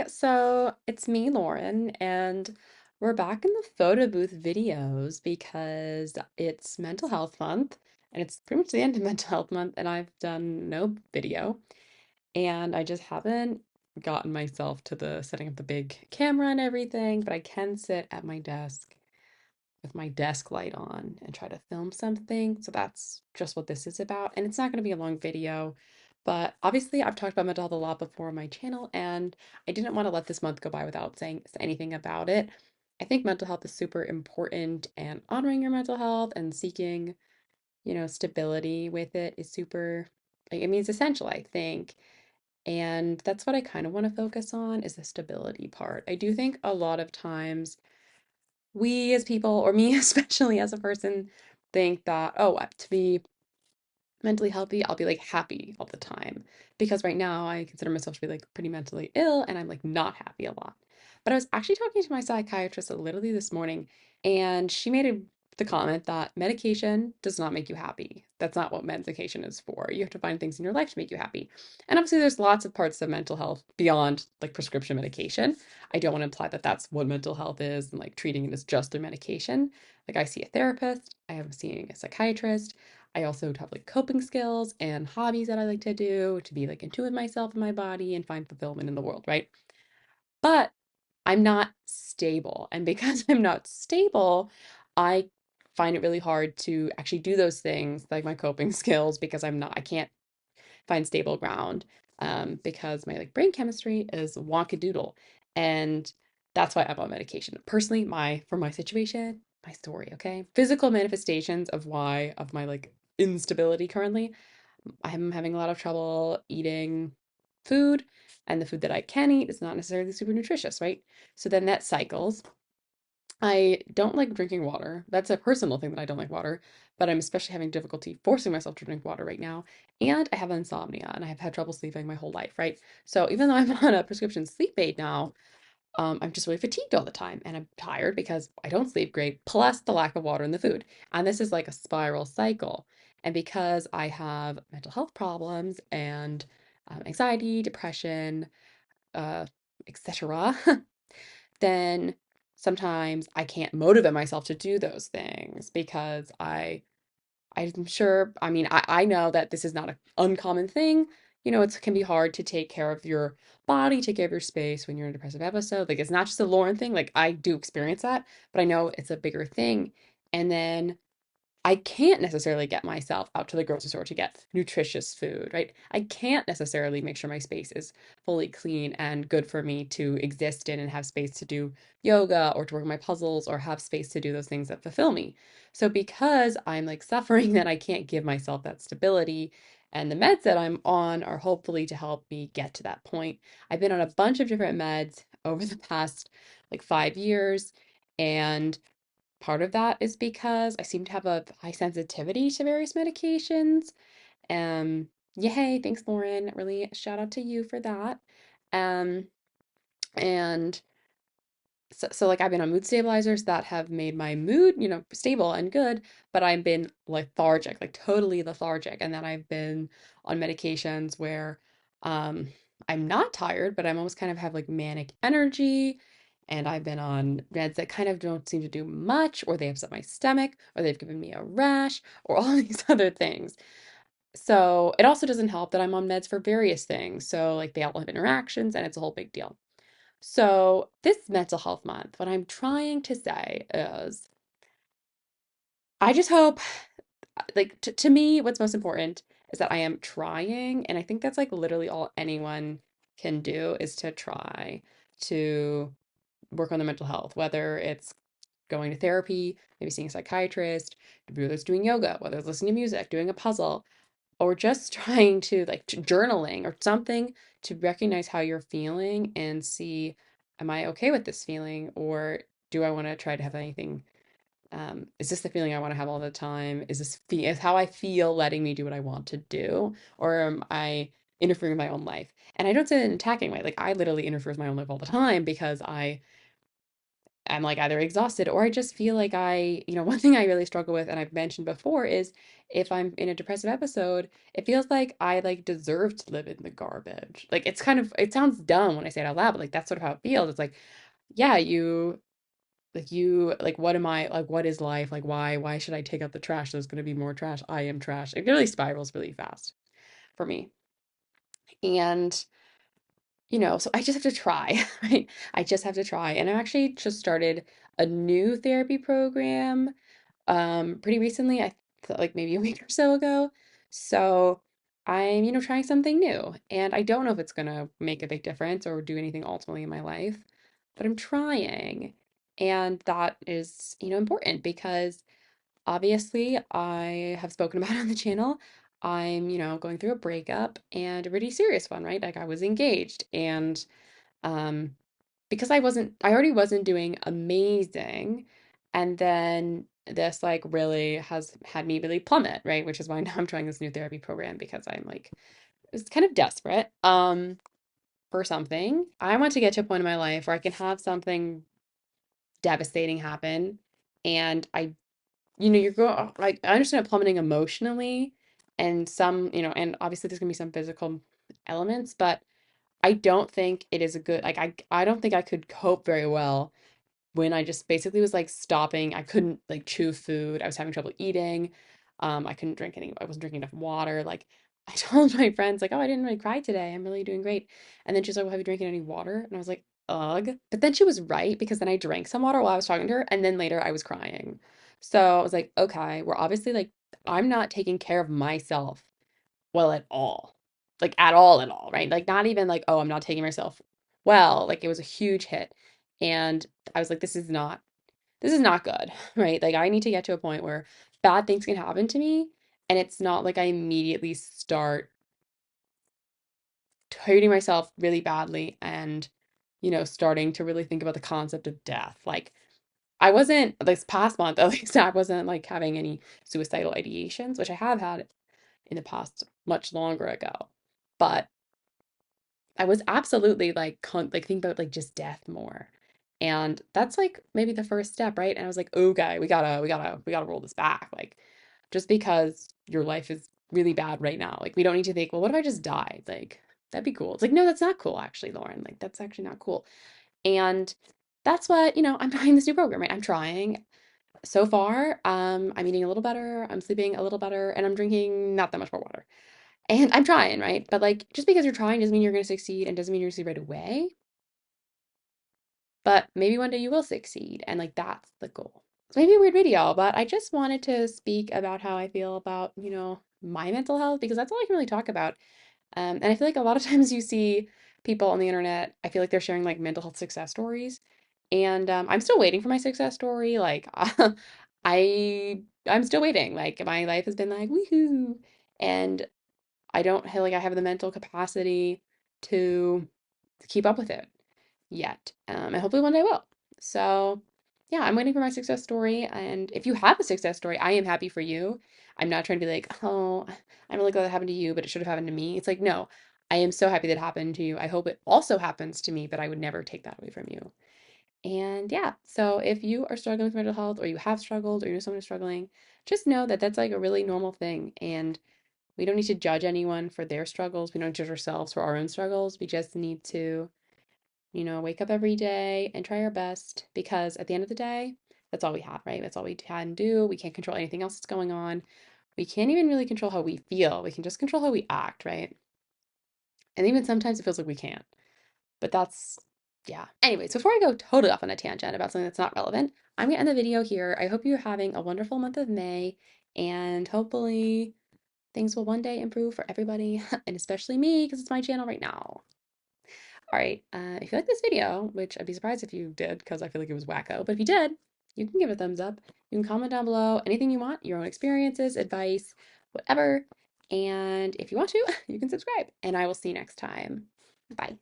So it's me, Lauren, and we're back in the photo booth videos because it's Mental Health Month, and it's pretty much the end of Mental Health Month, and I've done no video, and I just haven't gotten myself to the setting up the big camera and everything, but I can sit at my desk with my desk light on and try to film something. So that's just what this is about. And it's not going to be a long video, but obviously I've talked about mental health a lot before on my channel, and I didn't want to let this month go by without saying anything about it. I think mental health is super important, and honoring your mental health and seeking, stability with it is super, I mean, it's essential, I think. And that's what I kind of want to focus on is the stability part. I do think a lot of times we as people, or me especially as a person, think that, oh, to be mentally healthy, I'll be like happy all the time. Because right now I consider myself to be like pretty mentally ill and I'm like not happy a lot. But I was actually talking to my psychiatrist literally this morning, and she made the comment that medication does not make you happy. That's not what medication is for. You have to find things in your life to make you happy. And obviously, there's lots of parts of mental health beyond like prescription medication. I don't want to imply that that's what mental health is and like treating it as just through medication. Like, I see a therapist, I am seeing a psychiatrist. I also have like coping skills and hobbies that I like to do to be like in tune with myself and my body and find fulfillment in the world, right? But I'm not stable. And because I'm not stable, I find it really hard to actually do those things like my coping skills because I can't find stable ground, because my like brain chemistry is wonkadoodle. And that's why I'm on medication. Personally, for my situation, my story, okay? Physical manifestations of my like instability currently. I'm having a lot of trouble eating food, and the food that I can eat is not necessarily super nutritious, right? So then that cycles. I don't like drinking water. That's a personal thing that I don't like water, but I'm especially having difficulty forcing myself to drink water right now. And I have insomnia and I have had trouble sleeping my whole life, right? So even though I'm on a prescription sleep aid now, I'm just really fatigued all the time and I'm tired because I don't sleep great, plus the lack of water in the food. And this is like a spiral cycle. And because I have mental health problems and anxiety, depression, uh, etc., then sometimes I can't motivate myself to do those things because I'm sure, I mean, I know that this is not an uncommon thing. It can be hard to take care of your body, take care of your space when you're in a depressive episode. Like, it's not just a Lauren thing. Like, I do experience that, but I know it's a bigger thing. And then I can't necessarily get myself out to the grocery store to get nutritious food, right? I can't necessarily make sure my space is fully clean and good for me to exist in and have space to do yoga or to work on my puzzles or have space to do those things that fulfill me. So because I'm like suffering that I can't give myself that stability, and the meds that I'm on are hopefully to help me get to that point. I've been on a bunch of different meds over the past like 5 years, and part of that is because I seem to have a high sensitivity to various medications. Yay, thanks, Lauren. Really shout out to you for that. Um, and so like I've been on mood stabilizers that have made my mood, stable and good, but I've been lethargic, like totally lethargic. And then I've been on medications where um I'm not tired, but I'm almost kind of have like manic energy. And I've been on meds that kind of don't seem to do much, or they upset my stomach, or they've given me a rash, or all these other things. So it also doesn't help that I'm on meds for various things. So like they all have interactions and it's a whole big deal. So, this mental health month, what I'm trying to say is I just hope, like, to me, what's most important is that I am trying. And I think that's like literally all anyone can do is to try to work on their mental health, whether it's going to therapy, maybe seeing a psychiatrist, whether it's doing yoga, whether it's listening to music, doing a puzzle, or just trying to like journaling or something to recognize how you're feeling and see, am I okay with this feeling, or do I want to try to have anything, is this the feeling I want to have all the time? Is how I feel letting me do what I want to do, or am I interfering with my own life? And I don't say it in an attacking way. Like, I literally interfere with my own life all the time because I'm like either exhausted or I just feel like one thing I really struggle with and I've mentioned before is if I'm in a depressive episode, it feels like I like deserve to live in the garbage. Like it's kind of it sounds dumb when I say it out loud, but like that's sort of how it feels. It's like, yeah, you what am I like what is life? Like why should I take out the trash? There's gonna be more trash. I am trash. It really spirals really fast for me. And so I just have to try, right? I just have to try. And I actually just started a new therapy program pretty recently. I thought like maybe a week or so ago. So I'm, trying something new. And I don't know if it's gonna make a big difference or do anything ultimately in my life, but I'm trying. And that is, important because obviously I have spoken about it on the channel. I'm, going through a breakup and a really serious one, right? Like I was engaged and um, because I already wasn't doing amazing. And then this like really has had me really plummet, right? Which is why now I'm trying this new therapy program because I'm like, it's kind of desperate, for something. I want to get to a point in my life where I can have something devastating happen. And you're going, like, I understand it plummeting emotionally and and obviously there's gonna be some physical elements, but I don't think it is a good like I don't think I could cope very well when I just basically was like stopping. I couldn't like chew food. I was having trouble eating. I wasn't drinking enough water. Like I told my friends like, "Oh, I didn't really cry today. I'm really doing great." And then she's like, "Well, have you drinking any water?" And I was like, "Ugh." But then she was right because then I drank some water while I was talking to her and then later I was crying. So I was like, "Okay, we're obviously like I'm not taking care of myself well at all. Like at all, right? Like not even like, oh, I'm not taking myself well. Like it was a huge hit. And I was like, this is not good, right? Like I need to get to a point where bad things can happen to me and it's not like I immediately start hurting myself really badly and starting to really think about the concept of death. Like I wasn't this past month, at least I wasn't like having any suicidal ideations, which I have had in the past much longer ago. But I was absolutely like like thinking about like just death more. And that's like maybe the first step, right? And I was like, okay, we gotta roll this back. Like just because your life is really bad right now. Like we don't need to think, well, what if I just died? Like that'd be cool. It's like, no, that's not cool actually, Lauren. Like that's actually not cool. And that's what, I'm trying this new program, right? I'm trying. So far, I'm eating a little better, I'm sleeping a little better, and I'm drinking not that much more water. And I'm trying, right? But like just because you're trying doesn't mean you're going to succeed and doesn't mean you're going to succeed right away. But maybe one day you will succeed. And like that's the goal. It's maybe a weird video, but I just wanted to speak about how I feel about, my mental health because that's all I can really talk about. And I feel like a lot of times you see people on the internet, I feel like they're sharing like mental health success stories. And I'm still waiting for my success story. Like I'm still waiting. Like my life has been like woohoo. And I don't feel like I have the mental capacity to keep up with it yet. And hopefully one day I will. So, yeah, I'm waiting for my success story. And if you have a success story, I am happy for you. I'm not trying to be like, oh, I'm really glad that happened to you, but it should have happened to me. It's like, no, I am so happy that happened to you. I hope it also happens to me, but I would never take that away from you. And yeah, so if you are struggling with mental health or you have struggled or you know someone who's struggling, just know that that's like a really normal thing. And we don't need to judge anyone for their struggles. We don't judge ourselves for our own struggles. We just need to, wake up every day and try our best because at the end of the day, that's all we have, right? That's all we can do. We can't control anything else that's going on. We can't even really control how we feel. We can just control how we act, right? And even sometimes it feels like we can't. But that's, yeah. Anyways, before I go totally off on a tangent about something that's not relevant, I'm gonna end the video here. I hope you're having a wonderful month of May and hopefully things will one day improve for everybody, and especially me, because it's my channel right now. All right, if you like this video, which I'd be surprised if you did, because I feel like it was wacko, but if you did, you can give it a thumbs up. You can comment down below anything you want, your own experiences, advice, whatever. And if you want to, you can subscribe. And I will see you next time. Bye.